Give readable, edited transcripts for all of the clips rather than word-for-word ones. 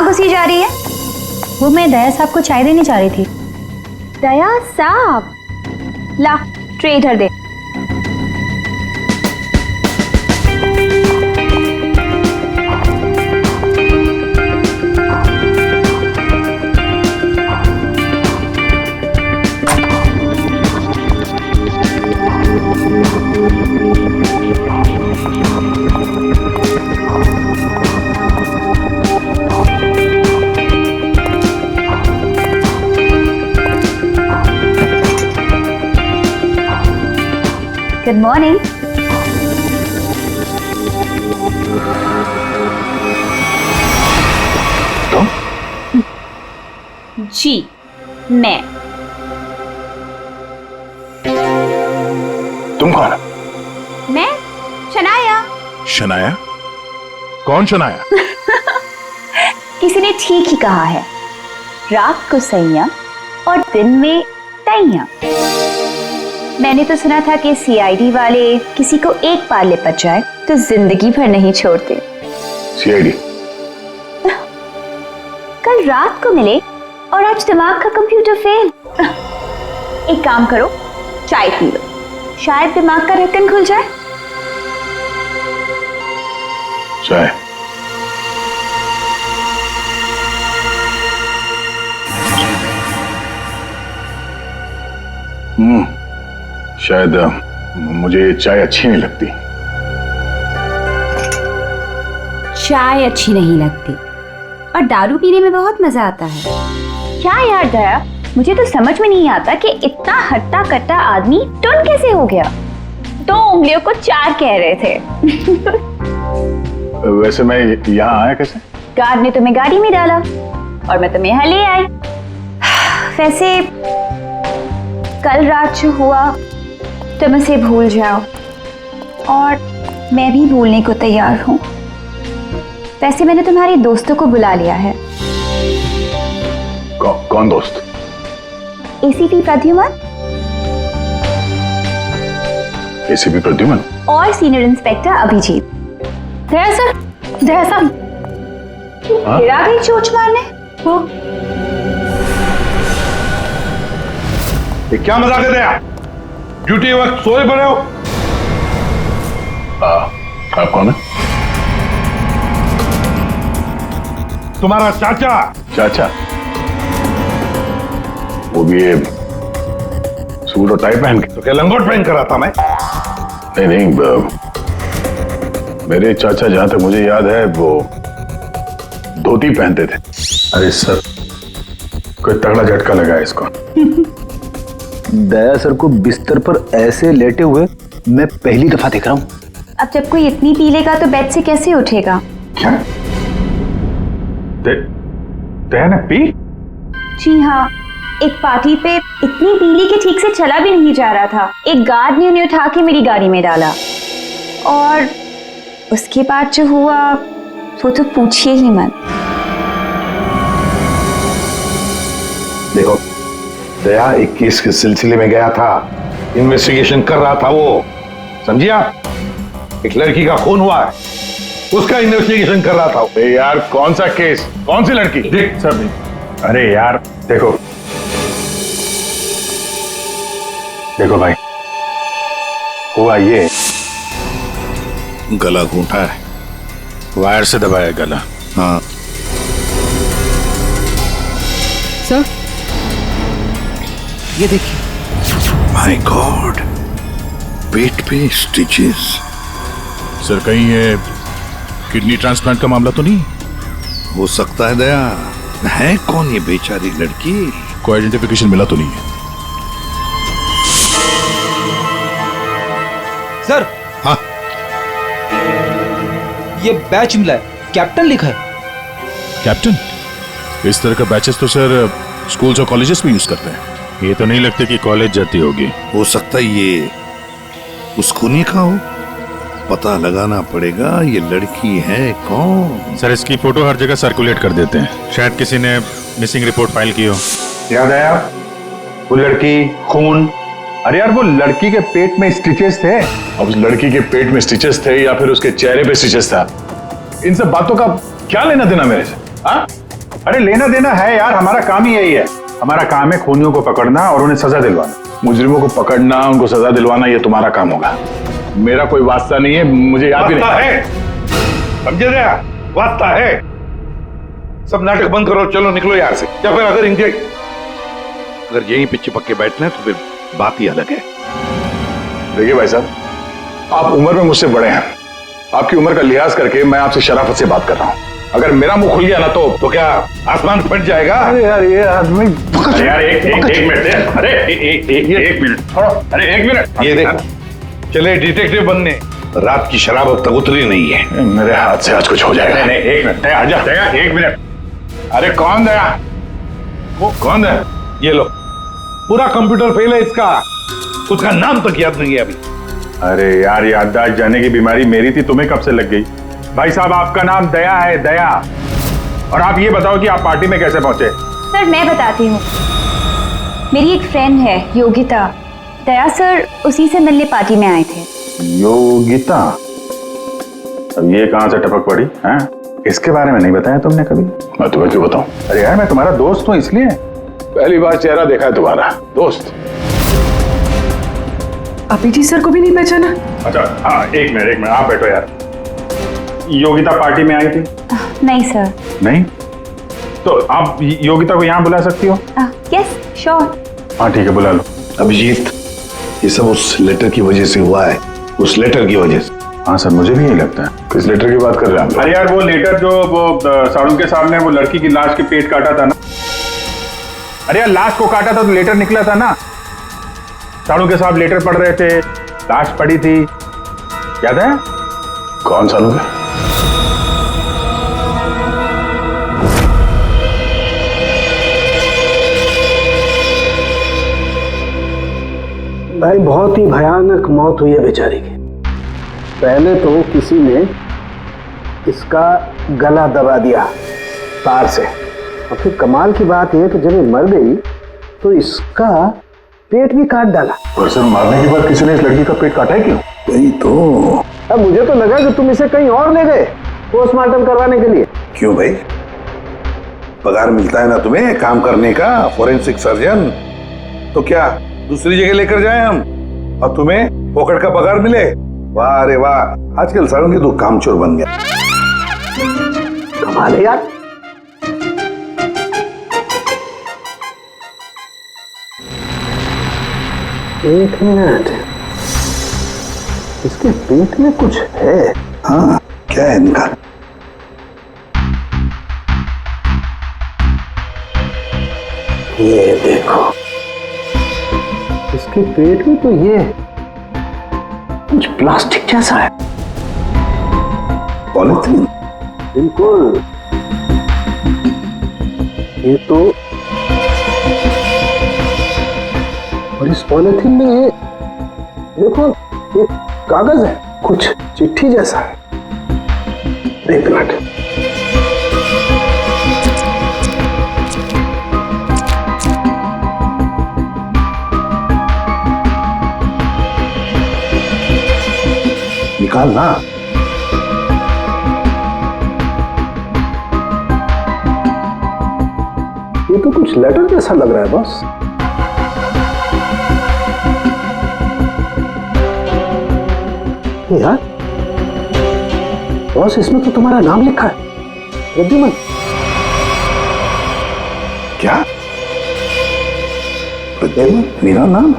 घुसी जा रही है? वो मैं दया साहब को चाय देने जा रही थी। दया साहब, ला ट्रे इधर दे। Good morning. जी मैं। तुम कौन? मैं शनाया। शनाया? कौन शनाया? किसी ने ठीक ही कहा है, रात को सैया और दिन में तैया। मैंने तो सुना था कि सीआईडी वाले किसी को एक बार लिपट जाए तो जिंदगी भर नहीं छोड़ते। सीआईडी? कल रात को मिले और आज दिमाग का कंप्यूटर फेल। एक काम करो, चाय पी लो, शायद दिमाग का ढक्कन खुल जाए। चाय? शायद मुझे चाय अच्छी नहीं लगती। चाय अच्छी नहीं लगती और दारू पीने में बहुत मजा आता है। क्या यार दया, मुझे तो समझ में नहीं आता कि इतना हट्टा कट्टा आदमी टुन कैसे हो गया। 2 उंगलियों को 4 कह रहे थे। वैसे मैं यहाँ आया कैसे? गार्ड ने तुम्हें गाड़ी में डाला और मैं तुम्हें यहाँ ले आई। वैसे कल रात जो हुआ तुम उसे भूल जाओ और मैं भी भूलने को तैयार हूं। वैसे मैंने तुम्हारे दोस्तों को बुला लिया है। कौन दोस्त? एसीपी प्रद्युमन एसीपी प्रद्युमन और सीनियर इंस्पेक्टर अभिजीत। दया सर, दया साहब, फिर आ गई चोट मारने। ये क्या मजाक है दया? ड्यूटी वक्त सोए पड़े हो? आप कौन है? तुम्हारा चाचा। चाचा? वो भी ये सूट और टाई पहन के? तो क्या लंगोट पहन कर आता मैं? नहीं, मेरे चाचा जहां तक मुझे याद है वो धोती पहनते थे। अरे सर, कोई तगड़ा झटका लगा है इसको। दया सर को बिस्तर पर ऐसे लेटे हुए मैं पहली दफा देख रहा हूँ। अब जब कोई इतनी पी लेगा तो बेड से कैसे उठेगा? क्या? दया ने पी? जी हाँ, एक पार्टी पे इतनी पीली कि ठीक से चला भी नहीं जा रहा था। एक गार्ड ने उन्हें उठा के मेरी गाड़ी में डाला और उसके बाद जो हुआ वो तो पूछिए ही मत। देखो, दया एक केस के सिलसिले में गया था, इन्वेस्टिगेशन कर रहा था वो, समझिए? एक लड़की का खून हुआ है, उसका इन्वेस्टिगेशन कर रहा था। अरे यार, कौन सा केस? कौन सी लड़की? देख सर, अरे यार देखो भाई, हुआ ये, गला घूंटा है, वायर से दबाया गला। हाँ सर, ये देखिए। माय गॉड, पेट पे स्टिचेस। सर कहीं ये किडनी ट्रांसप्लांट का मामला तो नहीं? हो सकता है दया। है कौन ये बेचारी लड़की? कोई आइडेंटिफिकेशन मिला तो नहीं है? सर, हाँ, ये बैच मिला है, कैप्टन लिखा है। कैप्टन? इस तरह का बैचेस तो सर स्कूल्स और कॉलेजेस में यूज करते हैं। ये तो नहीं लगता कि कॉलेज जाती होगी। हो सकता है ये उस खूनी का हो। पता लगाना पड़ेगा ये लड़की है कौन। सर इसकी फोटो हर जगह सर्कुलेट कर देते हैं, शायद किसी ने मिसिंग रिपोर्ट फाइल की हो। याद आया वो लड़की, खून। अरे यार, वो लड़की के पेट में स्टिचेस थे। अब उस लड़की के पेट में स्टिचेस थे या फिर उसके चेहरे पे स्टिचेस था, इन सब बातों का क्या लेना देना मेरे से? हाँ, अरे लेना देना है यार, हमारा काम ही यही है। हमारा काम है खूनियों को पकड़ना और उन्हें सजा दिलवाना। मुजरिमों को पकड़ना, उनको सजा दिलवाना, ये तुम्हारा काम होगा। मेरा कोई वास्ता नहीं है, मुझे याद भी नहीं है। समझे रहा? वास्ता है। सब नाटक बंद करो, चलो निकलो यहाँ से। या फिर अगर यहीं पे चिपक के बैठना है तो फिर बात ही अलग है। देखिए भाई साहब, आप उम्र में मुझसे बड़े हैं। आपकी उम्र का लिहाज करके मैं आपसे शराफत से बात कर रहा हूँ। अगर मेरा मुंह खुल गया ना तो क्या आसमान फट जाएगा? अरे यार ये आदमी, यार एक मिनट, अरे एक मिनट, अरे एक मिनट। ये देखो, चले डिटेक्टिव बनने। रात की शराब अब तक उतरी नहीं है। मेरे हाथ से आज कुछ हो जाएगा। नहीं, एक मिनट, आजा दया, एक मिनट। अरे कौन दया? वो कौन है? ये लो, पूरा कंप्यूटर फेल है इसका। उसका नाम तक याद नहीं है अभी। अरे यार, याददाश्त जाने की बीमारी मेरी थी, तुम्हें कब से लग गई? भाई साहब, आपका नाम दया है, दया। और आप ये बताओ कि आप पार्टी में कैसे पहुंचे? सर मैं बताती हूँ। मेरी एक फ्रेंड है योगिता, दया सर उसी से मिलने पार्टी में आए थे। योगिता? अब ये कहां से टपक पड़ी हैं? इसके बारे में नहीं बताया तुमने कभी? मैं तुम्हें क्यों बताऊं? अरे यार, मैं तुम्हारा दोस्त हूं, इसलिए पहली बार चेहरा देखा है तुम्हारा। दोस्त? अभिजीत सर को भी नहीं पहचाना? अच्छा हाँ, एक मिनट, आप बैठो यार। योगिता पार्टी में आई थी? नहीं सर। नहीं? तो आप योगिता को यहाँ बुला सकती हो? Yes sure. हाँ ठीक है, बुला लो। अभिजीत, ये सब उस लेटर की वजह से हुआ है। उस लेटर की वजह से। हाँ सर, मुझे भी यही लगता है। किस लेटर की बात कर रहे हैं? अरे यार, वो लेटर जो वो साड़ू के साहब ने वो लड़की की लाश के पेट काटा था ना। अरे यार, लाश को काटा था तो लेटर निकला था ना। साड़ू के साहब लेटर पढ़ रहे थे, लाश पड़ी थी, याद है? कौन साड़ू के? भाई बहुत ही भयानक मौत हुई है बेचारी की। पहले तो किसी ने इसका गला दबा दिया तार से, और फिर कमाल की बात यह कि जब ये मर गई तो इसका पेट भी काट डाला। और सर, मारने के बाद किसी ने इस लड़की का पेट काटा है क्यों? वही तो। अब मुझे तो लगा कि तुम इसे कहीं और ले गए पोस्टमार्टम करवाने के लिए। क्यों भाई? पगार मिलता है ना तुम्हें काम करने का, फोरेंसिक सर्जन। तो क्या दूसरी जगह लेकर जाए हम और तुम्हें फोकट का पगार मिले? वाह रे वाह, आजकल सारों की तो कामचोर बन गया। कमाल है यार। एक मिनट, इसके पेट में कुछ है। हाँ, क्या है इनका? ये देखो, इसके पेट में तो ये कुछ प्लास्टिक जैसा है। पॉलीथीन? बिल्कुल। ये तो, और इस पॉलीथीन में ये देखो, एक कागज है, कुछ चिट्ठी जैसा है। एक मिनट, निकाल ना। ये तो कुछ लेटर जैसा लग रहा है बॉस। यार बॉस, इसमें तो तुम्हारा नाम लिखा है, प्रद्युमन। क्या? प्रद्युमन? मेरा नाम?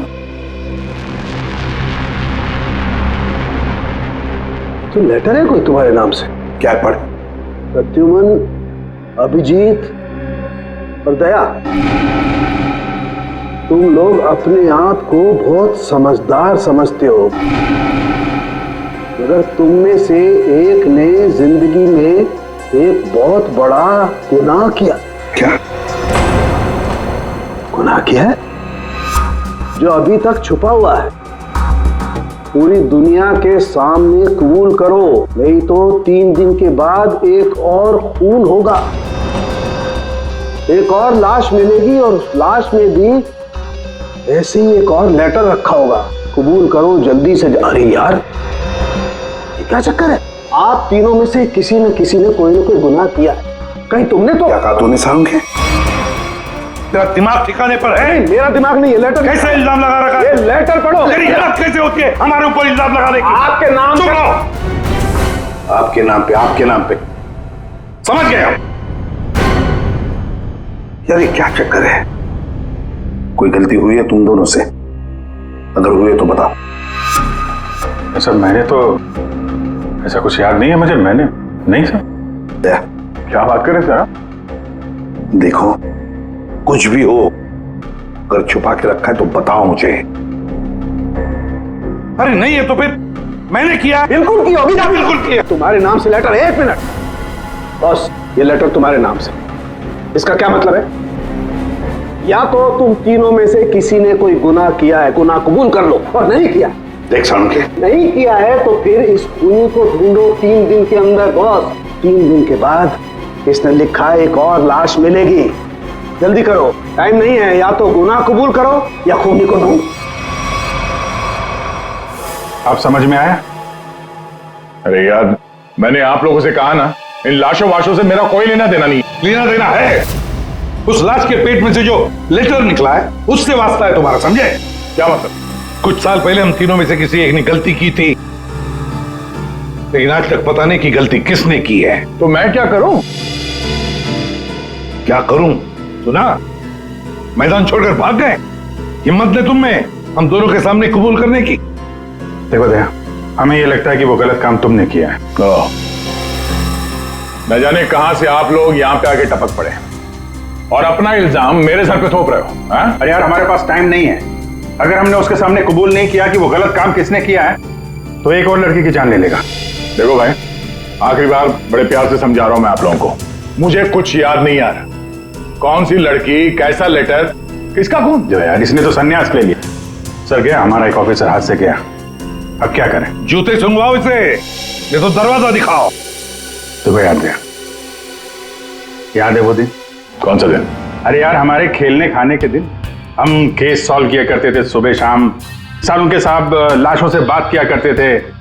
तो लेटर है कोई तुम्हारे नाम से? क्या पढ़? प्रद्युमन, अभिजीत और दया, तुम लोग अपने आप को बहुत समझदार समझते हो, मगर तुम में से एक ने जिंदगी में एक बहुत बड़ा गुनाह किया। क्या गुनाह किया है जो अभी तक छुपा हुआ है। पूरी दुनिया के सामने कबूल करो, नहीं तो 3 दिन के बाद एक और खून होगा, एक और लाश मिलेगी, और उस लाश में भी ऐसे ही एक और लेटर रखा होगा। कबूल करो जल्दी से। अरे यार, ये क्या चक्कर है? आप तीनों में से किसी न किसी ने कोई ना कोई गुनाह किया है। कहीं तुमने तो क्या कहा तूने सारुण के? तेरा दिमाग ठिकाने पर है? मेरा दिमाग नहीं है, लेटर कैसे इल्जाम लगा रखा ये है? लेटर पढ़ो। तेरी हिम्मत कैसे होती है हमारे ऊपर इल्जाम लगाने की? आपके नाम चुप पे- रहो। आपके नाम पे समझ गए हम। यार ये क्या चक्कर है? कोई गलती हुई है तुम दोनों से? अगर हुई है तो बताओ। सर मैंने तो ऐसा कुछ याद नहीं है मुझे। मैंने नहीं सर। दया, क्या बात कर रहे सर आप? देखो कुछ भी हो अगर छुपा के रखा है तो बताओ मुझे। अरे नहीं है तो फिर मैंने किया। बिल्कुल की होगी ना, बिल्कुल किया। तुम्हारे नाम से लेटर। 1 मिनट बस, ये लेटर तुम्हारे नाम से, इसका क्या मतलब है? या तो तुम तीनों में से किसी ने कोई गुनाह किया है, गुनाह कबूल कर लो, और नहीं किया। देख सारुण के, नहीं किया है तो फिर इस खूनी को ढूंढो 3 दिन के अंदर बॉस। 3 दिन के बाद इसने लिखा एक और लाश मिलेगी। जल्दी करो, टाइम नहीं है। या तो गुनाह कबूल करो या खूनी को ढूंढो। आप समझ में आया? अरे यार, मैंने आप लोगों से कहा ना, इन लाशों वाशों से मेरा कोई लेना देना नहीं। लेना देना है। उस लाश के पेट में से जो लेटर निकला है उससे वास्ता है तुम्हारा, समझे? क्या मतलब? कुछ साल पहले हम तीनों में से किसी एक ने गलती की थी, लेकिन आज तक पता नहीं कि गलती किसने की है। तो मैं क्या करूं? क्या करूं? सुना, मैदान छोड़कर भाग गए। हिम्मत ने तुम में हम दोनों के सामने कबूल करने की। देखो दया, हमें ये लगता है कि वो गलत काम तुमने किया है। न जाने कहां से आप लोग यहां पे आके टपक पड़े और अपना इल्जाम मेरे सर पे थोप रहे हो। हाँ? अरे यार हमारे पास टाइम नहीं है। अगर हमने उसके सामने कबूल नहीं किया कि वो गलत काम किसने किया है तो एक और लड़की की जान ले लेगा। देखो भाई, आखिरी बार बड़े प्यार से समझा रहा हूं मैं आप लोगों को। मुझे कुछ याद नहीं आ रहा। कौन सी लड़की, कैसा लेटर, किसका खून? जो यार इसने तो संन्यास ले लिया। सर गया, हमारा एक ऑफिसर हाथ से गया। अब क्या करें? जूते सुंघवाओ इसे, ये तो दरवाजा दिखाओ। तुम्हें याद है? याद है वो दिन? कौन सा दिन? अरे यार हमारे खेलने खाने के दिन हम केस सॉल्व किया करते थे सुबह शाम। सारुण के साहब लाशों से बात किया करते थे।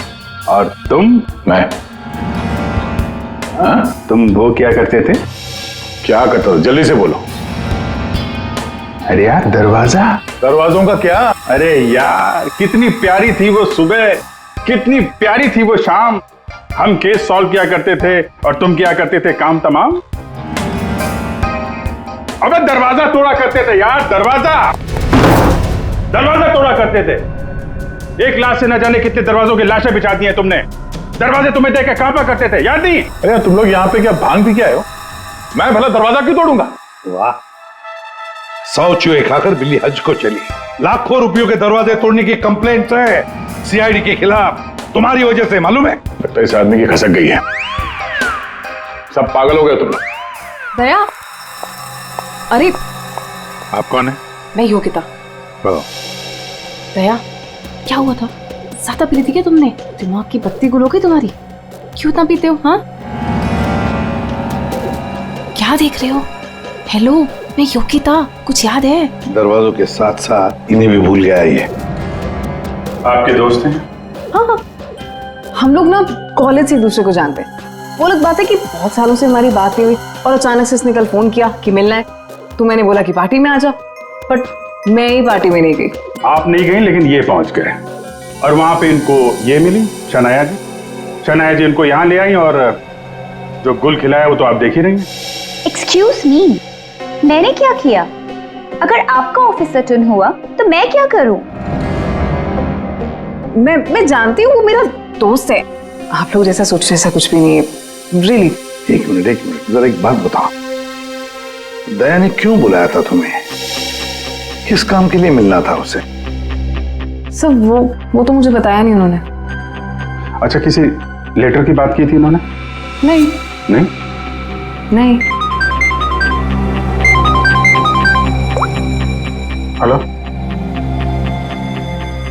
और तुम? मैं? तुम वो किया करते थे? क्या करता था? जल्दी से बोलो। अरे यार दरवाजा। दरवाजों का क्या? अरे यार कितनी प्यारी थी वो सुबह, कितनी प्यारी थी वो शाम। हम केस सॉल्व किया करते थे और तुम किया करते थे काम तमाम। अबे दरवाजा तोड़ा करते थे यार, दरवाजा तोड़ा करते थे। एक लाश से न जाने कितने दरवाजों की लाशें बिछा दी हैं तुमने। दरवाजे तुम्हें देख के कांपा करते थे, याद नहीं? अरे तुम लोग यहाँ पे क्या भांग पी के आए हो? मैं भला दरवाजा क्यों तोड़ूंगा? वाह, 100 चूहे खाकर बिल्ली हज को चली। लाखों रुपयों के दरवाजे तोड़ने की कंप्लेंट है सीआईडी के खिलाफ, तुम्हारी वजह से, मालूम है? लगता है इस आदमी की खसक गई है। सब पागल हो गए तुम लोग। दया, अरे आप कौन है? मैं योगिता। बताओ। दया, क्या हुआ था? ज्यादा पी थी क्या तुमने? दिमाग की बत्ती गुल हो गई तुम्हारी? क्यों इतना पीते हो? हाँ, क्या देख रहे हो? हेलो, मैं योगिता, कुछ याद है? दरवाजों के साथ साथ इन्हें भी भूल गया ये। आपके दोस्त हैं? हाँ, हम लोग ना कॉलेज से एक दूसरे को जानते हैं। वो अलग बात है कि बहुत सालों से हमारी बात नहीं हुई और अचानक से इसने कल फोन किया कि मिलना है। तो मैंने बोला कि पार्टी में आ जा, बट मैं ही पार्टी में नहीं गई। आप नहीं गई लेकिन ये पहुंच गए और वहां पे इनको ये मिली शनाया जी। शनाया जी इनको यहाँ ले आई और जो गुल खिलाया वो तो आप देख ही रही हैं। एक्सक्यूज मी, मैंने क्या किया? अगर आपका ऑफिसर टर्न हुआ तो मैं क्या करूं? मैं जानती हूँ वो मेरा दोस्त है। आप लोग जैसा सोच रहे ऐसा कुछ भी नहीं है, रियली। एक मिनट, जरा एक बात बताओ, दया ने क्यों बुलाया था तुम्हें? किस काम के लिए मिलना था उसे? सब वो तो मुझे बताया नहीं उन्होंने। अच्छा, किसी लेटर की बात की थी उन्होंने? नहीं नहीं? नहीं। हेलो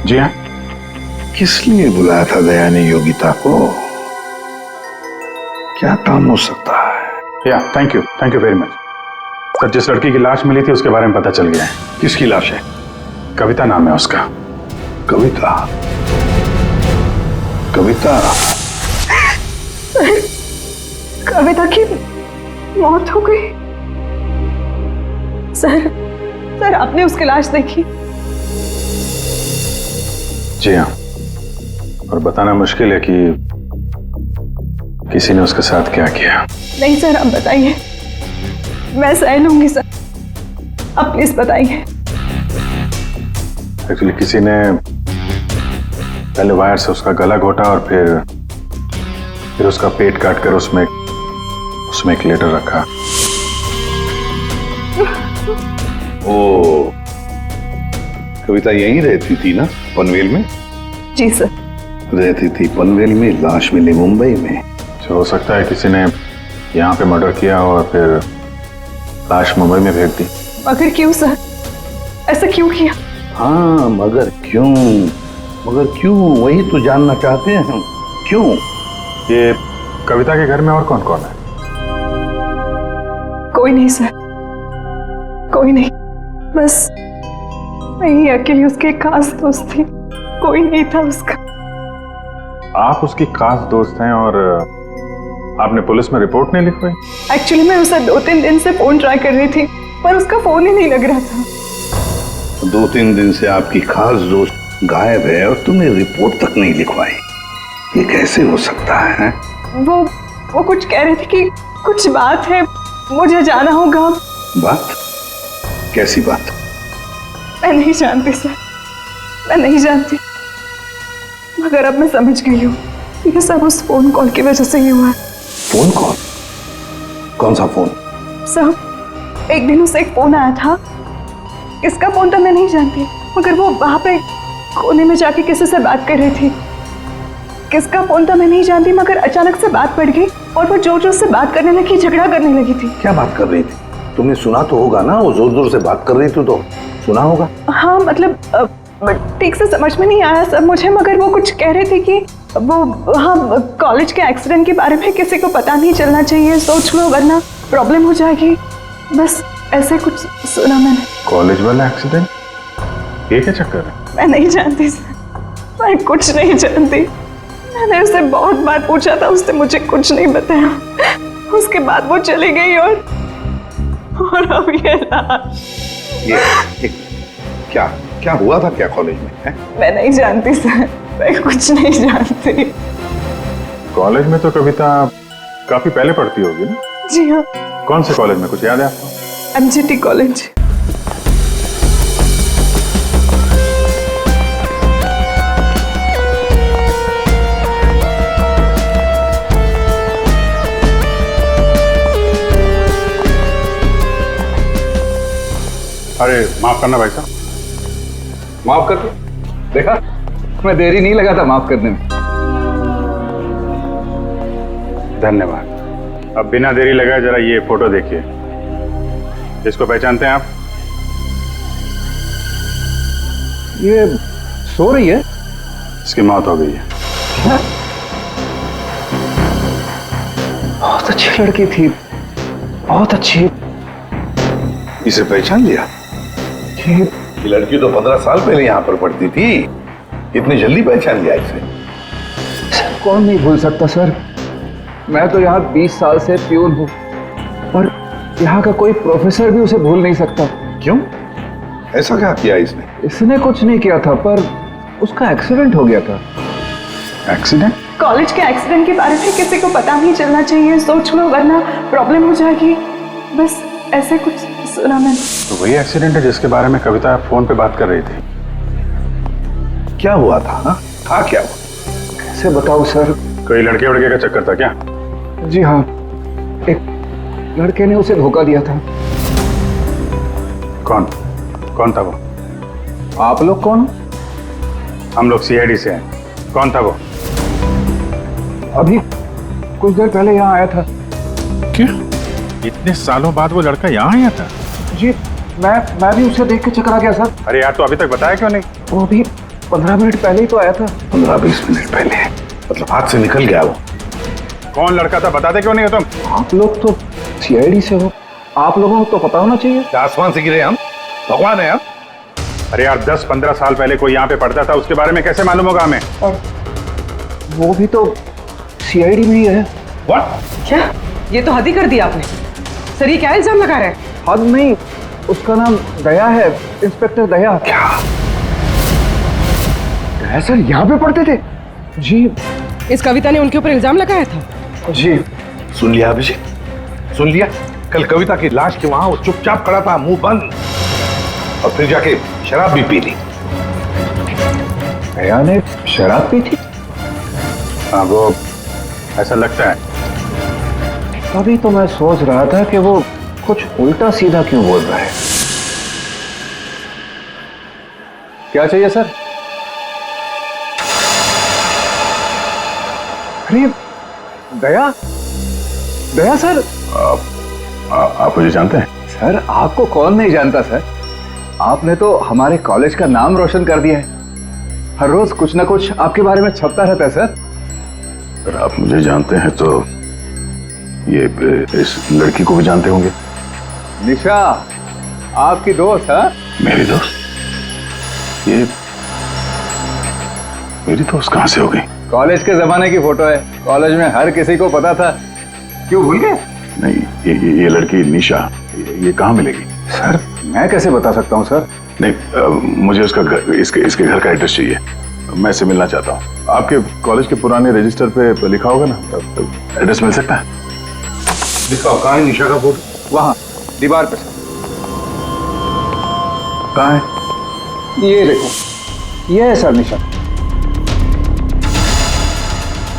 जी हाँ। किस लिए बुलाया था दया ने योगिता को? क्या काम हो सकता है? या thank you very much sir. जिस लड़की की लाश मिली थी उसके बारे में पता चल गया है। किसकी लाश है? कविता नाम है उसका। कविता? कविता की मौत हो गई। सर आपने उसकी लाश देखी? जी हाँ, और बताना मुश्किल है कि किसी ने उसके साथ क्या किया। नहीं सर, आप बताइए, मैं सह लूंगी सर, आप प्लीज बताइए। एक्चुअली किसी ने पहले वायर से उसका गला घोटा और फिर उसका पेट काट कर उसमें एक लेटर रखा। ओ, कविता यहीं रहती थी ना, पनवेल में? जी सर। रहती थी पनवेल में, लाश मिली मुंबई में। तो हो सकता है किसी ने यहाँ पे मर्डर किया और फिर लाश मुंबई में भेज दी। मगर क्यों सर, ऐसा क्यों किया? हाँ, मगर क्यों वही तो जानना चाहते हैं हम, क्यों? ये कविता के घर में और कौन कौन है? कोई नहीं सर, कोई नहीं, बस मैं ही अकेली उसके खास दोस्त थी, कोई नहीं था उसका। आप उसकी खास दोस्त हैं और आपने पुलिस में रिपोर्ट नहीं लिखवाई? एक्चुअली मैं उसे 2-3 दिन से फोन ट्राई कर रही थी, पर उसका फोन ही नहीं लग रहा था। 2-3 दिन से आपकी खास दोस्त गायब है और तुमने रिपोर्ट तक नहीं लिखवाई, ये कैसे हो सकता है? वो कुछ कह रहे थे कि कुछ बात है, मुझे जाना होगा। बात? कैसी बात? मैं नहीं जानती सर, मैं नहीं जानती, मगर अब मैं समझ गई हूँ ये सब उस फोन कॉल की वजह से ही हुआ है। Phone call? कौन सा फोन? सर, एक दिन उसे एक फोन आया था, किसका फोन था मैं नहीं जानती, मगर वो वहां पे कोने में जाके किसी से बात कर रही थी। किसका फोन था मैं नहीं जानती, मगर अचानक से बात बढ़ गई और वो जोर जोर से बात करने लगी, झगड़ा करने लगी थी। क्या बात कर रही थी? तुमने सुना तो होगा ना, वो जोर जोर से बात कर रही थी तो सुना होगा। हाँ, मतलब ठीक से समझ में नहीं आया सब मुझे, मगर वो कुछ कह रहे थे कि वो हाँ कॉलेज के एक्सीडेंट के बारे में किसी को पता नहीं चलना चाहिए, सोच लो वरना प्रॉब्लम हो जाएगी, बस ऐसे कुछ सुना मैंने। कॉलेज वाला एक्सीडेंट? ये क्या चक्कर है? मैं नहीं जानती सर, मैं कुछ नहीं जानती। मैंने उससे बहुत बार पूछा था, उसने मुझे कुछ नहीं बताया। उसके बाद वो चली गई और अब ये क्या हुआ था क्या कॉलेज में है? मैं नहीं जानती सर, मैं कुछ नहीं जानती। कॉलेज में तो कविता काफी पहले पढ़ती होगी ना? जी हाँ। कौन से कॉलेज में, कुछ याद है आपको? MGT college. अरे माफ करना भाई साहब। माफ कर दो। देखा, मैं देरी नहीं लगा था माफ करने में। धन्यवाद। अब बिना देरी लगाए जरा ये फोटो देखिए। इसको पहचानते हैं आप? ये सो रही है? इसकी मौत हो गई है। बहुत अच्छी लड़की थी, बहुत अच्छी। इसे पहचान लिया? ये लड़की तो 15 साल पहले यहाँ पर पढ़ती थी, इतनी जल्दी पहचान लिया इसे? सर, कौन नहीं भूल सकता सर, मैं तो यहाँ 20 साल से प्यून हूँ और यहाँ का कोई प्रोफेसर भी उसे भूल नहीं सकता। क्यों? ऐसा क्या किया इसने? इसने कुछ नहीं किया था, पर उसका एक्सीडेंट हो गया था। एक्सीडेंट? कॉलेज के एक्सीडेंट के बारे में किसी को पता नहीं चलना चाहिए, सोच लो वरना प्रॉब्लम हो जाएगी, बस ऐसे कुछ सुना मैंने। तो वही एक्सीडेंट है जिसके बारे में कविता फोन पे बात कर रही थी। क्या हुआ था? हाँ, था क्या हुआ? कैसे बताऊं सर? कोई लड़के वड़के का चक्कर था क्या? जी हाँ, एक लड़के ने उसे धोखा दिया था। कौन था वो? आप लोग कौन? हम लोग CID से हैं। कौन था वो? अभी कुछ देर पहले यहाँ आया था। क्या? इतने सालों बाद वो लड़का यहाँ आया था? जी, मैं भी उसे देख के चकरा गया सर। अरे यार, तो अभी तक बताया क्यों नहीं? वो अभी 15 मिनट पहले ही तो आया था। 15-20 मिनट पहले? मतलब हाथ से निकल गया वो? कौन लड़का था बताते क्यों नहीं हो तुम? आप लोग तो CID से हो, आप लोगों को तो पता होना चाहिए। आसमान से गिरे हम? भगवान है हम? अरे यार, 10-15 साल पहले कोई यहाँ पे पढ़ता था, उसके बारे में कैसे मालूम होगा हमें? और वो भी तो CID में ही है। What? क्या? ये तो हद ही कर दिया आपने। सर ये क्या इल्जाम लगा रहे हैं? हद नहीं, उसका नाम दया है, इंस्पेक्टर दया। क्या? दया सर यहाँ पे पढ़ते थे? जी इस कविता ने उनके ऊपर इल्जाम लगाया था। जी। सुन लिया अभिषेक, सुन लिया? कल कविता की लाश के वहां वो चुपचाप खड़ा था, मुंह बंद, और फिर जाके शराब भी पी ली। दया ने शराब पी थी? हाँ, वो ऐसा लगता है। तभी तो मैं सोच रहा था कि वो कुछ उल्टा सीधा क्यों बोल रहा है। क्या चाहिए सर? अरे दया, दया सर। आप मुझे जानते हैं? सर आपको कौन नहीं जानता सर, आपने तो हमारे कॉलेज का नाम रोशन कर दिया है। हर रोज कुछ ना कुछ आपके बारे में छपता रहता है सर। अगर आप मुझे जानते हैं तो ये इस लड़की को भी जानते होंगे। निशा आपकी दोस्त है? मेरी दोस्त? ये मेरी दोस्त कहां से हो गई? कॉलेज के जमाने की फोटो है, कॉलेज में हर किसी को पता था। क्यों भूल गए? नहीं, ये लड़की निशा, ये कहाँ मिलेगी? सर मैं कैसे बता सकता हूँ सर? नहीं, मुझे उसका घर, इसके घर का एड्रेस चाहिए। मैं इससे मिलना चाहता हूँ। आपके कॉलेज के पुराने रजिस्टर पे लिखा होगा ना, एड्रेस मिल सकता है? दिखाओ, कहाँ है निशा का फोटो? वहां दीवार पे सर। कहाँ है? ये देखो, ये है सर निशा।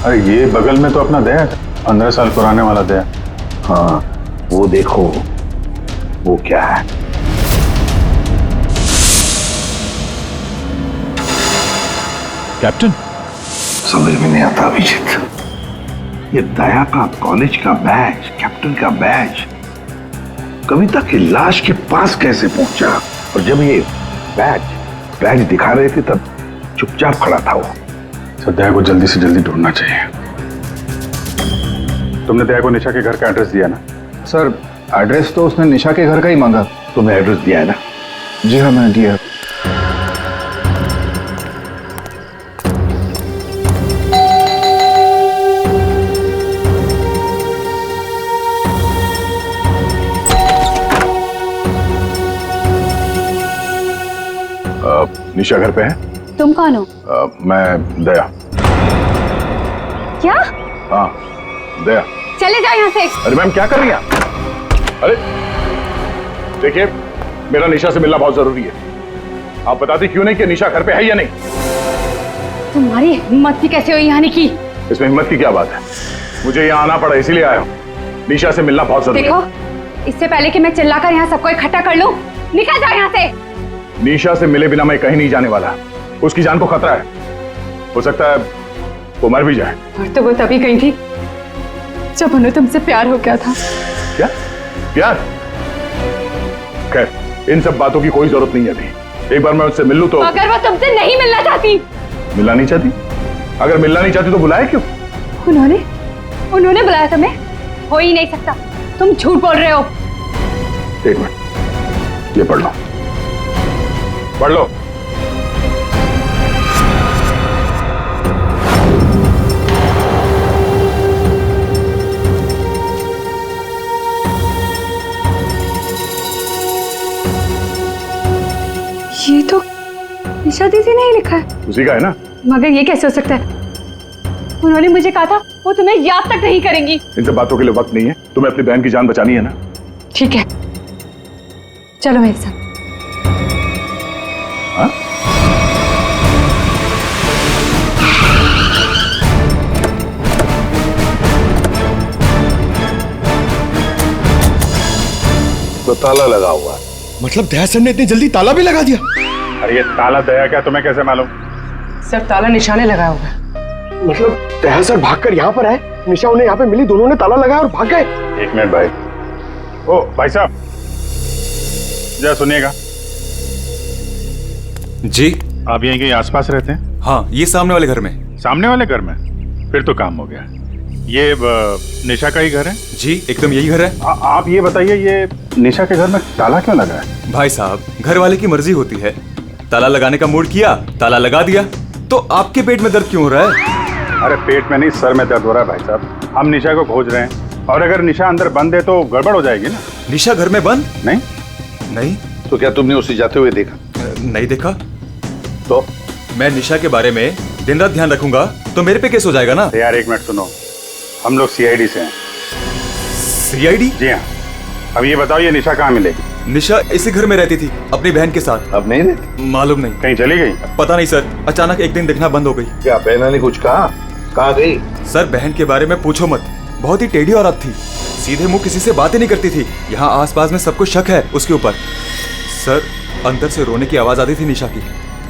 अरे ये बगल में तो अपना दया है, 15 साल पुराने वाला दया। हाँ, वो देखो, वो क्या है? कैप्टन, समझ में नहीं आता अभिजीत। ये दया का कॉलेज का बैच, कैप्टन का बैच, कविता की लाश के पास कैसे पहुंचा? और जब ये बैच दिखा रहे थे तब चुपचाप खड़ा था वो। सर दया को जल्दी से जल्दी ढूंढना चाहिए। तुमने दया को निशा के घर का एड्रेस दिया ना? सर एड्रेस तो उसने निशा के घर का ही मांगा। तुमने एड्रेस दिया है ना? जी हाँ मैंने दिया। निशा घर पे है? तुम कौन हो? मैं दया। क्या? हाँ दया। चले जाओ यहाँ से। अरे मैम क्या कर रही हैं आप? अरे देखिए, मेरा निशा से मिलना बहुत जरूरी है। आप बताती क्यों नहीं कि निशा घर पे है या नहीं? तुम्हारी हिम्मत ही कैसे हुई यहाँ आने की? इसमें हिम्मत की क्या बात है? मुझे यहाँ आना पड़ा इसीलिए आया हूँ। निशा से मिलना बहुत जरूरी है। देखो, इससे पहले कि मैं चिल्लाकर यहाँ सबको इकट्ठा कर लूं, निकल जाओ यहाँ से। निशा से मिले बिना मैं कहीं नहीं जाने वाला। उसकी जान को खतरा है, हो सकता है वो मर भी जाए। और तो वो तभी गई थी जब उन्हें तुमसे प्यार हो गया था। क्या प्यार? खैर, इन सब बातों की कोई जरूरत नहीं है अभी। एक बार मैं उससे मिल लूं तो। अगर वो तुमसे नहीं मिलना चाहती? मिलना नहीं चाहती? अगर मिलना नहीं चाहती तो बुलाया क्यों? उन्होंने बुलाया तुम्हें? हो ही नहीं सकता, तुम झूठ बोल रहे हो। एक मिनट, ये पढ़ लो, पढ़ लो। ये तो निशा दीदी ने ही लिखा है। उसी का है ना? मगर ये कैसे हो सकता है? उन्होंने मुझे कहा था वो तुम्हें याद तक नहीं करेंगी। इन सब बातों के लिए वक्त नहीं है। तुम्हें अपनी बहन की जान बचानी है ना? ठीक है, चलो मेरे साथ। हाँ? तो ताला लगा हुआ है। मतलब दया सर ने इतनी जल्दी ताला भी लगा दिया? अरे ये ताला दया क्या, तुम्हें कैसे मालूम? सिर्फ ताला निशाने लगाया होगा। मतलब दया सर भागकर यहाँ पर आए, निशा उन्हें यहाँ पे मिली, दोनों ने ताला लगाया और भाग गए। एक मिनट भाई। ओ भाई साहब, जरा सुनिएगा। जी? आप यहीं के आसपास रहते हैं? हाँ, ये सामने वाले घर में। सामने वाले घर में? फिर तो काम हो गया। ये निशा का ही घर है? जी, एकदम यही घर है। आप ये बताइए, ये निशा के घर में ताला क्यों लगा है? भाई साहब, घर वाले की मर्जी होती है। ताला लगाने का मूड किया, ताला लगा दिया। तो आपके पेट में दर्द क्यों हो रहा है? अरे पेट में नहीं, सर में दर्द हो रहा है भाई साहब। हम निशा को खोज रहे हैं और अगर निशा अंदर बंद है तो गड़बड़ हो जाएगी ना। निशा घर में बंद? नहीं नहीं। तो क्या तुमने उसे जाते हुए देखा? नहीं देखा। तो मैं निशा के बारे में दिन रात ध्यान रखूंगा तो मेरे पे केस हो जाएगा ना। यार एक मिनट सुनो, हम लोग सीआईडी से हैं। सीआईडी? जी हाँ। अब ये बताओ, ये निशा कहाँ मिलेगी? निशा इसी घर में रहती थी अपनी बहन के साथ। अब नहीं रहती? मालूम नहीं। कहीं चली गई? पता नहीं सर, अचानक एक दिन दिखना बंद हो गई। क्या बहना ने कुछ कहा? कहाँ गई? सर बहन के बारे में पूछो मत, बहुत ही टेढ़ी औरत थी, सीधे मुंह किसी से बातें नहीं करती थी। यहाँ आसपास में सबको शक है उसके ऊपर। सर अंदर से रोने की आवाज आती थी निशा की,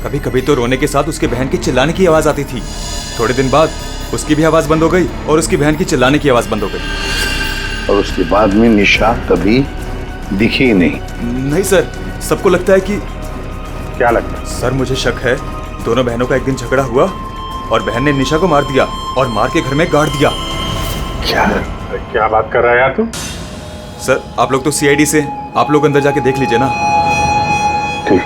कभी कभी तो रोने के साथ उसके बहन की चिल्लाने की आवाज आती थी। थोड़े दिन बाद उसकी भी आवाज बंद हो गई और उसकी बहन की चिल्लाने की आवाज बंद हो गई। और उसके बाद में निशा कभी दिखी ही नहीं? नहीं सर, सबको लगता है कि। क्या लगता है? सर मुझे शक है दोनों बहनों का एक दिन झगड़ा हुआ और बहन ने निशा को मार दिया और मार के घर में गाड़ दिया। क्या बात कर रहा है यार तू? सर आप लोग तो सीआईडी से, आप लोग अंदर जाके देख लीजिए ना। ठीक।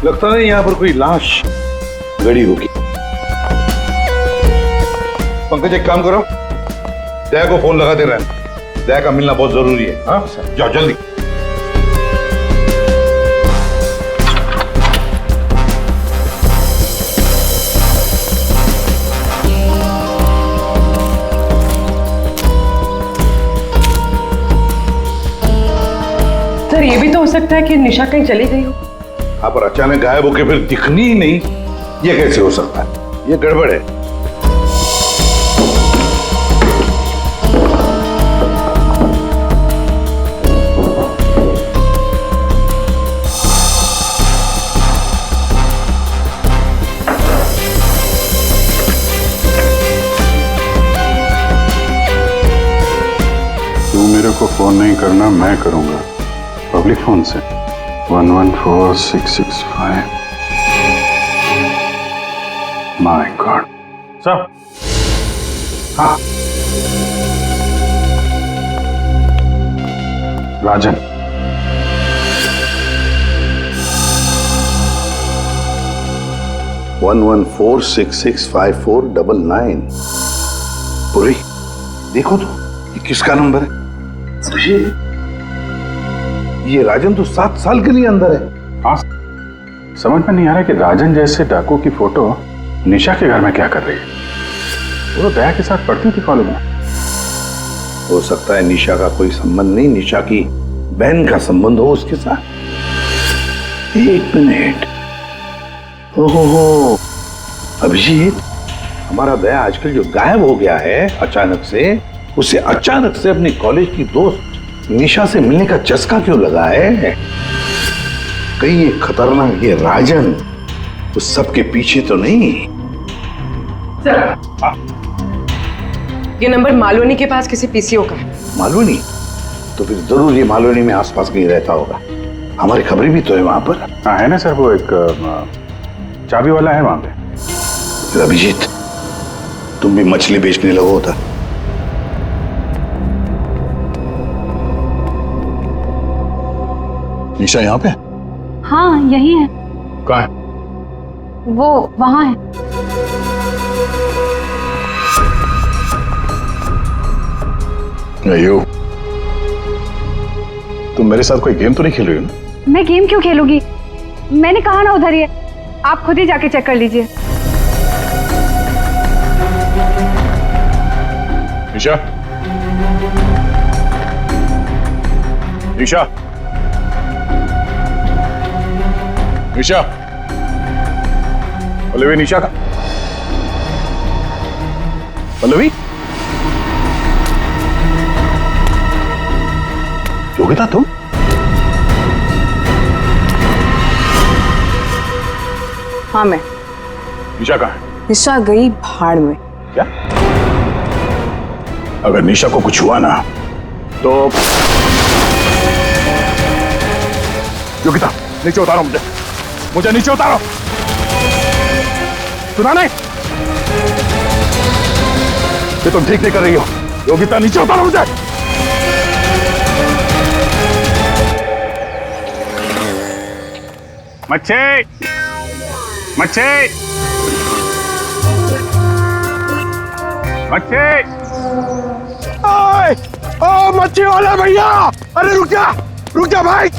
लगता नहीं यहाँ पर कोई लाश गड़ी होगी। पंकज एक काम करो, दया को फोन लगाते रहना, दया का मिलना बहुत जरूरी है। हाँ जाओ जल्दी। सर ये भी तो हो सकता है कि निशा कहीं चली गई हो। हाँ पर अचानक गायब होके फिर दिखनी ही नहीं, ये कैसे हो सकता है? ये गड़बड़ है। तू मेरे को फोन नहीं करना, मैं करूंगा पब्लिक फोन से। 114665। My God. सर। हाँ राजन। वन 114665499। पूरी देखो तो ये किसका नंबर है? ये राजन तो 7 साल के लिए अंदर है। हाँ, समझ में नहीं आ रहा कि राजन जैसे डाकू की फोटो निशा के घर में क्या कर रही है। वो तो दया के साथ पढ़ती थी कॉलेज में। हो सकता है निशा का कोई संबंध नहीं, निशा की बहन का संबंध हो उसके साथ। एक मिनट। ओहो अभिजीत, हमारा दया आजकल जो गायब हो गया है अचानक से, उसे अचानक से अपनी कॉलेज की दोस्त निशा से मिलने का चस्का क्यों लगा है? कहीं ये खतरनाक ये राजन उस सब के पीछे तो नहीं? ये नंबर मालवनी के पास किसी पीसीओ का है। मालवनी? तो फिर जरूर ये मालवनी में आसपास कहीं रहता होगा। हमारी खबरें भी तो है वहां पर। हाँ है ना सर, वो एक चाबी वाला है वहां पे। अभिजीत तुम भी मछली बेचने लगो होता। निशा यहाँ पे? हाँ यही है। कहाँ है? वो वहां है। अयो, तुम मेरे साथ कोई गेम तो नहीं खेल रही हो ना? मैं गेम क्यों खेलूंगी? मैंने कहा ना उधर ही है, आप खुद ही जाके चेक कर लीजिए। निशा, निशा, निशा, पल्लवी, निशा का पल्लवी, योगिता तुम? हाँ मैं। निशा कहाँ है? निशा गई भाड़ में। क्या? अगर निशा को कुछ हुआ ना तो योगिता नीचे उतारो, मुझे नीचे उतारो। सुना नहीं? ये तुम ठीक नहीं कर रही हो। योगिता नीचे उतारो मुझे। मच्छी मच्छी मच्छी। ओ मच्छी वाला भैया, अरे रुक जा भाई।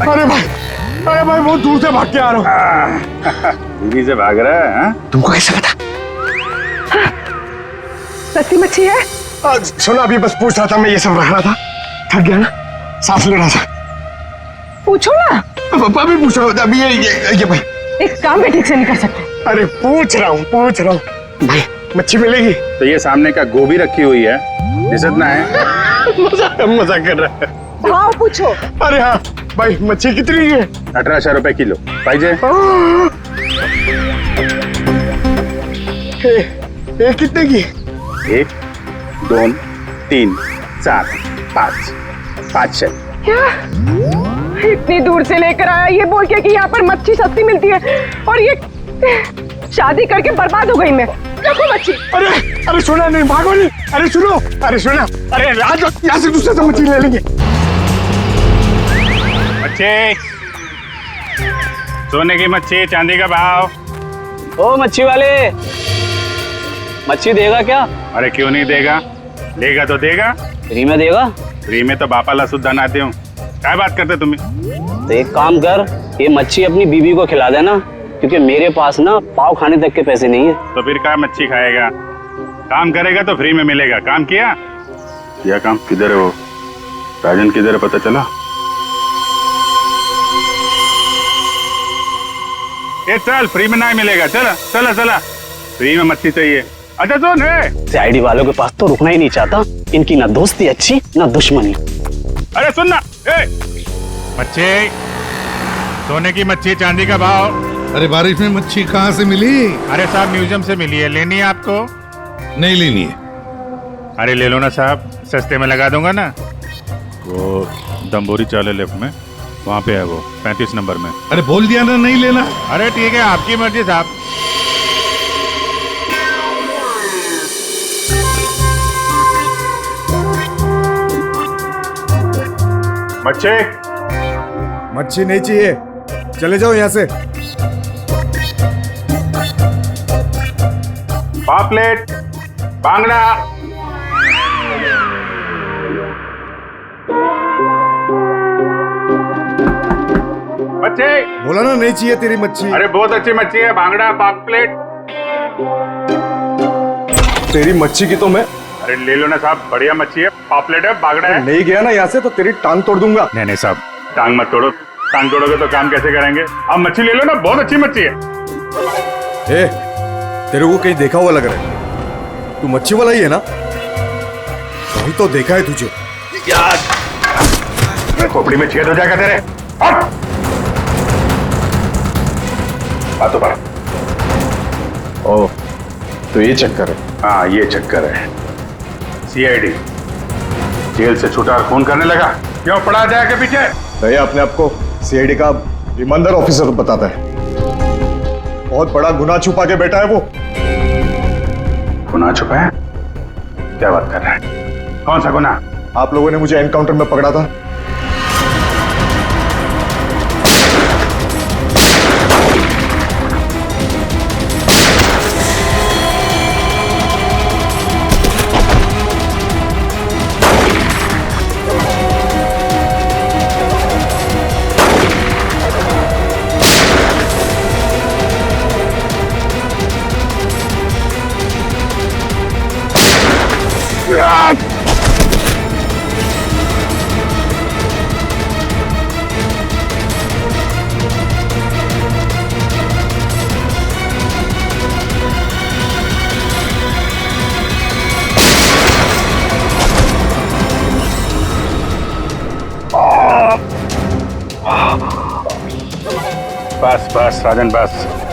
अरे भाई बहुत दूर से भाग के आ रहा हूँ। दीदी से भाग रहा है? तुमको कैसे पता? सस्ती मच्छी है। सुना, अभी बस पूछ रहा था, मैं ये सब रख रहा था, थक गया ना, सांस ले रहा था। पूछो ना। पापा भी पूछ रहा था अभी। ये भाई एक काम भी ठीक से नहीं कर सकते। अरे पूछ रहा हूँ भाई, मच्छी मिलेगी? तो ये सामने का गोभी रखी हुई है, दिसत ना है? मजाक कर रहा है। भाव पूछो। अरे हाँ भाई, मच्छी कितनी है? 1800 रुपए किलो पाहिजे। ये कितने की? 1 2 3 4 5 500। क्या इतनी दूर से लेकर आया ये बोल के कि यहाँ पर मच्छी सस्ती मिलती है, और ये शादी करके बर्बाद हो गई मैं। देखो मच्छी। अरे सुना नहीं, भागो नहीं। अरे सुनो, अरे सुना, अरे आज यहाँ से दूसरे से मच्छी ले लेंगे। मच्छी, सोने की मच्छी, चांदी का भाव। ओ मच्छी वाले, मच्छी देगा क्या? अरे क्यों नहीं देगा, लेगा तो देगा। फ्री में देगा? फ्री में तो बापाला सुद्धा ना दे। क्या बात करते तुम्हें? तो एक काम कर, ये मच्छी अपनी बीवी को खिला देना, क्योंकि मेरे पास ना पाव खाने तक के पैसे नहीं है। तो फिर क्या मच्छी खाएगा? काम करेगा तो फ्री में मिलेगा। काम किया काम? किधर है वो राजन, किधर है पता चला? ये चल, फ्री में नहीं मिलेगा। चला फ्री में मच्छी चाहिए। अच्छा सुन है, सीआईडी वालों के पास तो रुकना ही नहीं चाहता, इनकी ना दोस्ती अच्छी ना दुश्मनी। अरे सुन ना, मच्छी, सोने की मच्छी, चांदी का भाव। अरे बारिश में मच्छी कहाँ से मिली? अरे साहब म्यूजियम से मिली है, लेनी है आपको? नहीं लेनी है। अरे ले लो ना साहब, सस्ते में लगा दूंगा ना। वो दम्बोरी चाले लेफ्ट में, वहाँ पे है वो 35 नंबर में। अरे बोल दिया ना नहीं लेना। अरे ठीक है, आपकी मर्जी साहब। मच्छी नहीं चाहिए, चले जाओ यहाँ से। पापलेट, बांगड़ा। मच्छी बोला ना नहीं चाहिए तेरी मच्छी। अरे बहुत अच्छी मच्छी है, बांगड़ा, पापलेट। तेरी मच्छी की तो मैं। अरे ले लो ना साहब, बढ़िया मच्छी है, पापलेट है, बांगड़ा है। नहीं गया ना यहाँ से तो तेरी टांग तोड़ दूंगा। नहीं साहब, टांग मत तोड़ो। टांग तोड़ोगे तो काम कैसे करेंगे? आप मच्छी ले लो ना, बहुत अच्छी मच्छी है। ए, तेरे को कहीं देखा हुआ लग रहा है। तू मच्छी वाला ही है ना? कहीं तो देखा है तुझे। यार खोपड़ी में छेद हो जाएगा तेरे। हट! बातों पर। ओ, तो ये चक्कर है। हाँ ये चक्कर है। सीआईडी जेल से छूटा और खून करने लगा, क्यों पड़ा जाएगा पीछे? दया अपने आप को सीआईडी का ईमानदार ऑफिसर बताता है। बहुत बड़ा गुनाह छुपा के बैठा है वो। गुनाह छुपा है? क्या बात कर रहा है? कौन सा गुनाह? आप लोगों ने मुझे एनकाउंटर में पकड़ा था। बस बस राजन बस,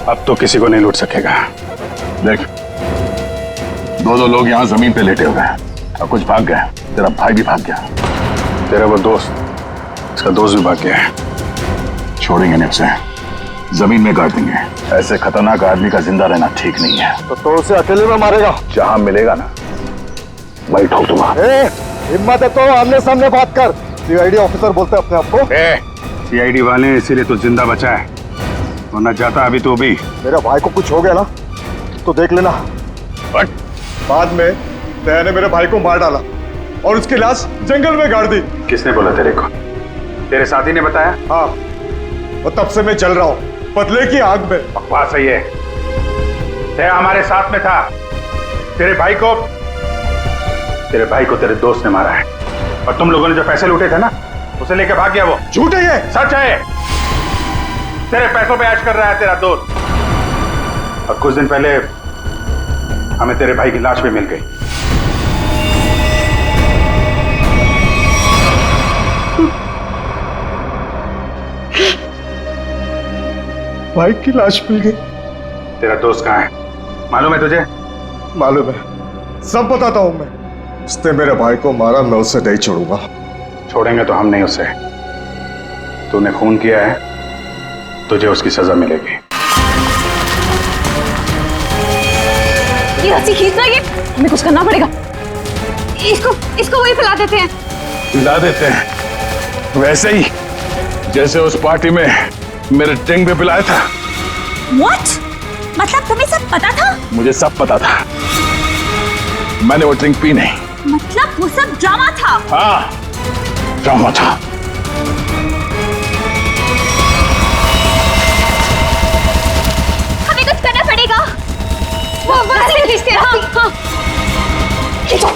अब तो किसी को नहीं लूट सकेगा। देख, दो लोग यहाँ जमीन पे लेटे हुए हैं और कुछ भाग गए। तेरा भाई भी भाग गया। तेरा वो दोस्त, इसका दोस्त भी भाग गया है। छोड़ेंगे नहीं उसे। जमीन में गाड़ देंगे। ऐसे खतरनाक आदमी का जिंदा रहना ठीक नहीं है। तो उसे अकेले में मारेगा? जहां मिलेगा ना वही ठोक दूंगा। हिम्मत है तो आमने सामने बात कर। सीआईडी ऑफिसर बोलते हैं अपने आप को। सीआईडी वाले इसीलिए तो जिंदा बचा है, वरना जाता अभी तो भी। मेरे भाई को कुछ हो गया ना तो देख लेना। बाद में दया ने मेरे भाई को मार डाला और उसकी लाश जंगल में गाड़ दी। किसने बोला तेरे को? तेरे साथी ने बताया? हाँ, और तब से मैं जल रहा हूँ बदले की आग में। बकवास है ये। दया हमारे साथ में था। तेरे भाई को तेरे दोस्त ने मारा है, और तुम लोगों ने जो पैसे लूटे थे ना उसे लेके भाग गया वो। झूठ है ये? सच है। तेरे पैसों पे ऐश कर रहा है तेरा दोस्त। और कुछ दिन पहले हमें तेरे भाई की लाश भी मिल गई। भाई की लाश मिल गई? तेरा दोस्त कहाँ है मालूम है तुझे? मालूम है, सब बताता हूं मैं। उसने मेरे भाई को मारा, मैं उसे नहीं छोड़ूंगा। छोड़ेंगे तो हम नहीं उसे। तूने खून किया है, तुझे उसकी सजा मिलेगी। ये रस्सी खींच रही है, हमें कुछ करना पड़ेगा। इसको वही फैला देते हैं। हिला देते हैं वैसे ही जैसे उस पार्टी में मेरे टिंग पे पिलाया था। What? मतलब तुम्हें सब पता था? मुझे सब पता था, मैंने वो ड्रिंक पी नहीं। मतलब वो सब ड्रामा था? हाँ, ड्रामा था। हमें कुछ करना पड़ेगा। वो खींचते हैं। हाँ। खींचो।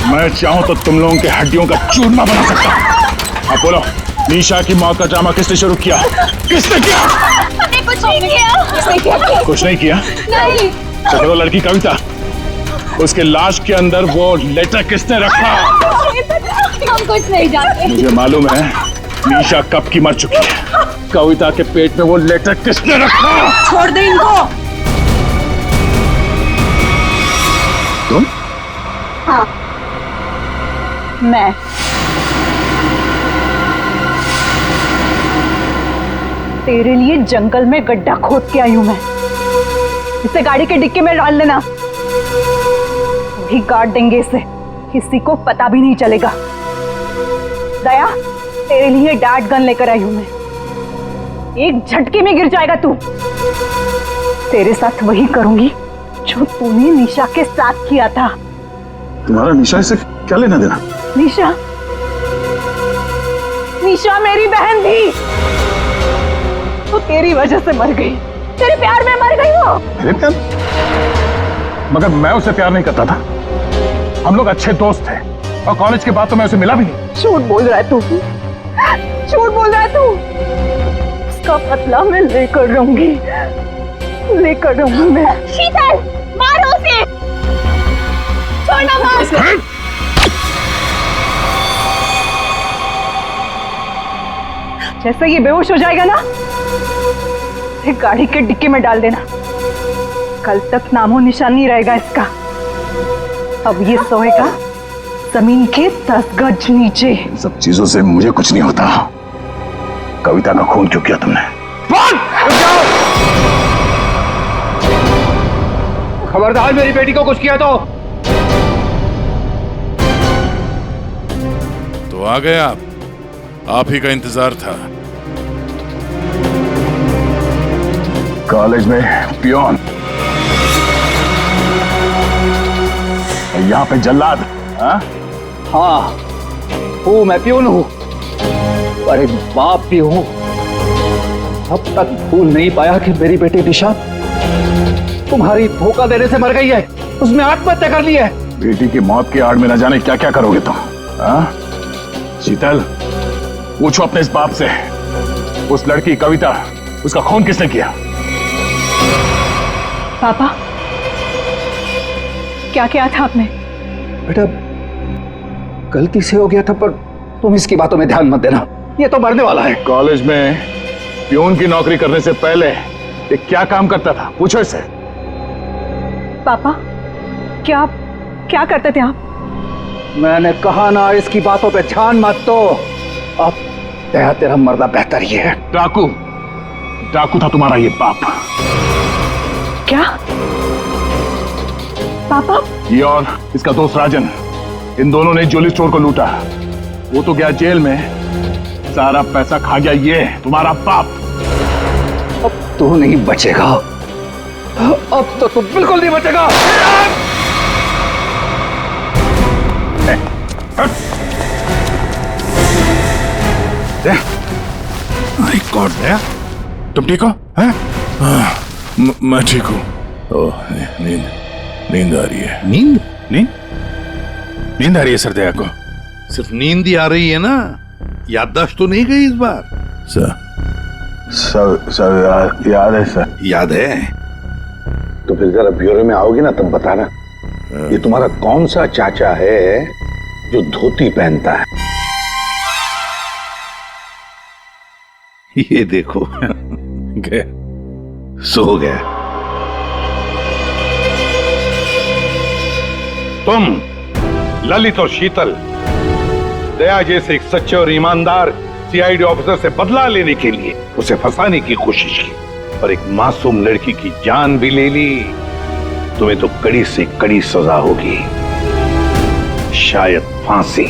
मैं चाहूं तो तुम लोगों के हड्डियों का चूरमा बना सकता हूं। अब बोलो, निशा की मौत का ड्रामा किसने शुरू किया? किसने किया? हमने कुछ नहीं किया। कुछ नहीं किया? नहीं। तो वो लड़की कविता, उसके लाश के अंदर वो लेटर किसने रखा? हम कुछ नहीं जानते। मुझे मालूम है निशा कब की मर चुकी है। कविता के पेट में वो लेटर किसने रखा? छोड़ दे इनको। तुम? हाँ, मैं। तेरे लिए जंगल में गड्ढा खोद के आई हूं मैं। इसे गाड़ी के डिक्की में डाल लेना, भी गाड़ देंगे इसे, किसी को पता भी नहीं चलेगा। दया, तेरे लिए डैड गन लेकर आई हूं मैं। एक झटके में गिर जाएगा तू। तेरे साथ वही करूंगी जो तूने निशा के साथ किया था। तुम्हारा निशा से क्या लेना देना? निशा मेरी बहन थी, वो तेरी वजह से मर गई। तेरे प्यार में मर गई वो। मेरे प्यार? मगर मैं उसे प्यार नहीं करता था। हम लोग अच्छे दोस्त थे और कॉलेज के बाद तो मैं उसे मिला भी नहीं। झूठ बोल रहा है तू, झूठ बोल रहा है तू। उसका बदला मैं लेकर रहूंगी मैं। शीतल, मारो उसे। छोड़ना मत। जैसे ये बेहोश हो जाएगा ना, एक गाड़ी के डिक्की में डाल देना। कल तक नामो निशान नहीं रहेगा इसका। अब ये सोएगा जमीन के 10 गज नीचे। इन सब चीजों से मुझे कुछ नहीं होता। कविता का खून क्यों किया तुमने? खबरदार मेरी बेटी को कुछ किया तो आ गए आप ही का इंतजार था। कॉलेज में पियोन, यहाँ पे जल्लाद। हाँ, हूँ मैं पियोन हूँ, पर एक बाप भी हूँ। अब तक भूल नहीं पाया कि मेरी बेटी निशा तुम्हारी धोखा देने से मर गई है। उसने आत्महत्या कर ली है। बेटी की मौत की आड़ में न जाने क्या क्या करोगे तुम? हाँ? शीतल, पूछो अपने इस बाप से, उस लड़की कविता, उसका खून किसने किया? पापा, क्या किया था आपने? बेटा, गलती से हो गया था, पर तुम इसकी बातों में ध्यान मत देना, ये तो मरने वाला है। कॉलेज में प्यून की नौकरी करने से पहले ये क्या काम करता था? पूछो इससे। पापा, क्या क्या करते थे आप? मैंने कहा ना, इसकी बातों पे ध्यान मत दो। अब तेरा मरना बेहतर ही है। डाकू था तुम्हारा ये बाप। क्या पापा? ये और इसका दोस्त राजन, इन दोनों ने ज्वेलरी स्टोर को लूटा। वो तो गया जेल में, सारा पैसा खा गया ये तुम्हारा बाप। अब तू नहीं बचेगा, अब तो तू बिल्कुल नहीं बचेगा। माय गॉड, दया, तुम ठीक हो? हैं? मैं ठीक हूँ। ओह, नींद आ रही है। नींद? नींद आ रही है सर दया को। सिर्फ नींद ही आ रही है ना, याददाश्त तो नहीं गई इस बार? सब याद है सर। याद है? तो फिर जरा ब्यूरो में आओगे ना, तब बताना ये तुम्हारा कौन सा चाचा है जो धोती पहनता है। ये देखो गया, सो गया। तुम ललित और शीतल दया जैसे एक सच्चे और ईमानदार सीआईडी ऑफिसर से बदला लेने के लिए उसे फंसाने की कोशिश की और एक मासूम लड़की की जान भी ले ली। तुम्हें तो कड़ी से कड़ी सजा होगी, शायद फांसी।